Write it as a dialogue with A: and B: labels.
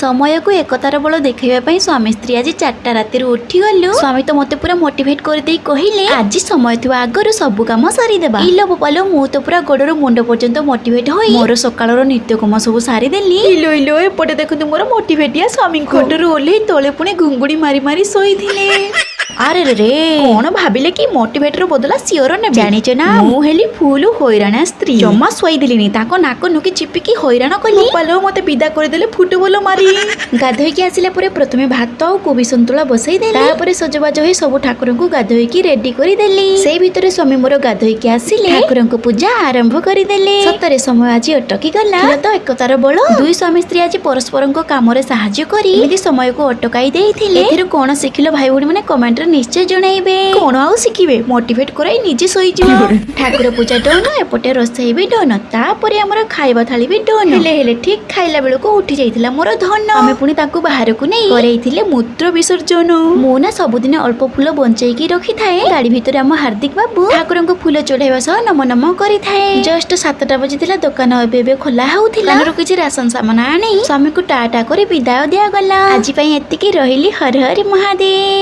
A: समय को एकतार बल देखा स्वामी स्त्री आज 4टा राति उठी गलु। स्वामी तो मते पूरा मोटिवेट कर दे कहले आज समय थी आगर सब कम सारीदेबा। इलो बोपालो मु तो पूरा गोड़र मुंड पर्यंत मोटिवेट होई मोर सकाळर नित्यकर्म सब सारीदेली। इलो इलो एपटे देखु मोर मोटिवेटिया स्वामी खटरू ओल्हे तले पुणी घुंगुड़ी मारी मारी शोईथिले। अरे रे कौन भाविले कि मोटिवेटर बदला सियोर ने जानिच ना मु हेली फुल हैराण स्त्री जमा शोई दिलिनी ताको नाक नुकी चिपिकी हैरान कली। पालो मते विदा कर देले फुटबॉल मारी। गाधोई आसिला परे प्रथमे भात और कोबी संतुला बसई देली तापरे सजबाज होई सब ठाकुर को गाधोई की रेडी करी देली। से भितरे स्वामी मोर गाधोई की आसिले ठाकुर को पूजा आरंभ करी देले। सतरे समय आज अटकी गला तो एकतार बल दुई स्वामी स्त्री आज परस्पर को काम रे सहाय्य करी एमिति समय को अटकाई देइथिले। एथिरु कोन शिखिलो भाई भौणी माने कमेंट निश्चय जणाइबे कोन आउ शिखिबे मोटिवेट कराई निजे सोई जिवो। ठाकुर पूजा डन एपटे रोसई भी डन तापरे हमर खाइबा थाली भी डन हेले ठीक खाइला बेल को उठी जाइथिला मोर धन। आमे पुनी ताकू बाहर को नै करैथिले मूत्र विसर्जन। मो ना सबुदिन अल्प फूल बंचई की रखी थाए गाड़ी भितर हम हार्दिक बाबू ठाकुर को फूल चढ़ाइबा सह नम नम करि थाए। जस्ट 7टा बजिथिला दुकान एबे खोला होउथिला हमर किछि राशन सामान आनी स्वामी को टाटा करे विदाय दिया गला। आज पई एतिकी रहिली हर हर महादेव।